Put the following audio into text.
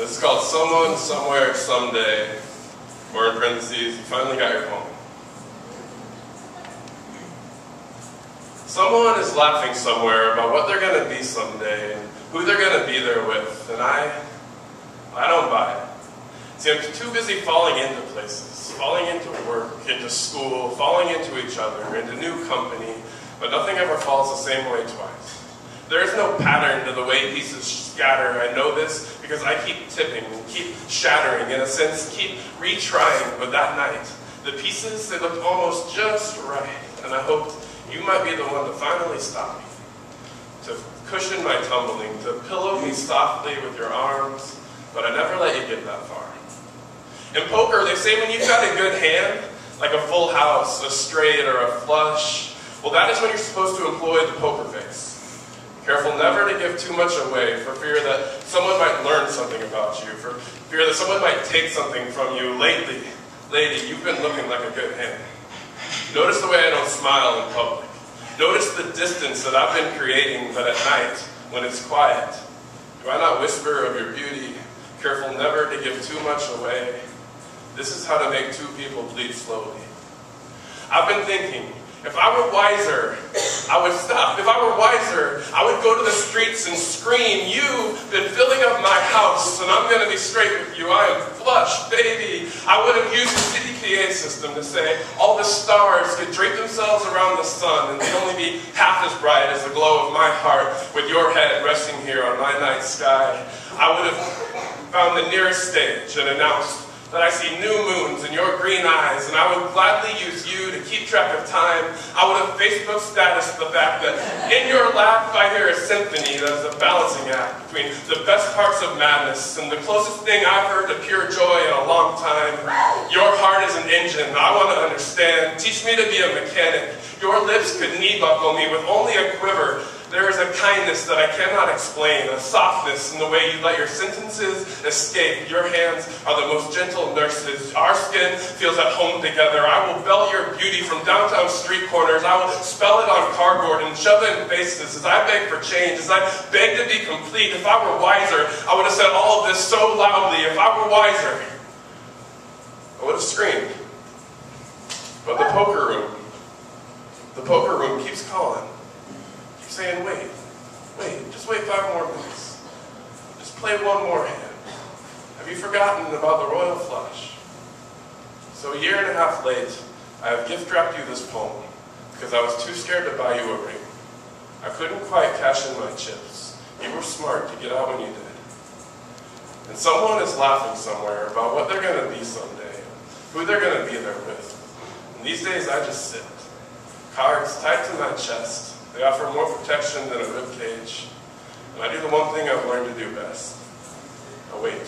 It's called Someone, Somewhere, Someday, or in parentheses, you finally got your home. Someone is laughing somewhere about what they're going to be someday and who they're going to be there with, and I don't buy it. See, I'm too busy falling into places, falling into work, into school, falling into each other, into new company, but nothing ever falls the same way twice. There is no pattern to the way pieces scatter. I know this because I keep tipping and keep shattering, in a sense, keep retrying, but that night, the pieces, they looked almost just right, and I hoped you might be the one to finally stop me, to cushion my tumbling, to pillow me softly with your arms, but I never let you get that far. In poker, they say when you've got a good hand, like a full house, a straight, or a flush, well, that is when you're supposed to employ the poker face. Careful never to give too much away for fear that someone might learn something about you, for fear that someone might take something from you. Lately, lady, you've been looking like a good hand. Notice the way I don't smile in public. Notice the distance that I've been creating, but at night, when it's quiet, do I not whisper of your beauty, careful never to give too much away? This is how to make two people bleed slowly. I've been thinking, if I were wiser, I would stop. If I were wiser, I would go to the streets and scream, you've been filling up my house, and I'm going to be straight with you. I am flush, baby. I would have used the city PA system to say all the stars could drape themselves around the sun, and they'd only be half as bright as the glow of my heart with your head resting here on my night sky. I would have found the nearest stage and announced that I see new moons in your green eyes, and I would gladly use you to keep track of time. I would have Facebook status the fact that in your laugh I hear a symphony that is a balancing act between the best parts of madness and the closest thing I've heard to pure joy in a long time. Your heart is an engine, I want to understand. Teach me to be a mechanic. Your lips could knee buckle me with only a quiver. There is a kindness that I cannot explain, a softness in the way you let your sentences escape. Your hands are the most gentle nurses. Our skin feels at home together. I will belt your beauty from downtown street corners. I will spell it on cardboard and shove it in faces as I beg for change, as I beg to be complete. If I were wiser, I would have said all of this so loudly. If I were wiser, I would have screamed. But the poker room keeps calling. Saying, wait, just wait 5 more minutes. Just play one more hand. Have you forgotten about the royal flush? So a year and a half late, I have gift wrapped you this poem because I was too scared to buy you a ring. I couldn't quite cash in my chips. You were smart to get out when you did. And someone is laughing somewhere about what they're going to be someday, who they're going to be there with. And these days I just sit, cards tied to my chest. They offer more protection than a rib cage. And I do the one thing I've learned to do best. I wait.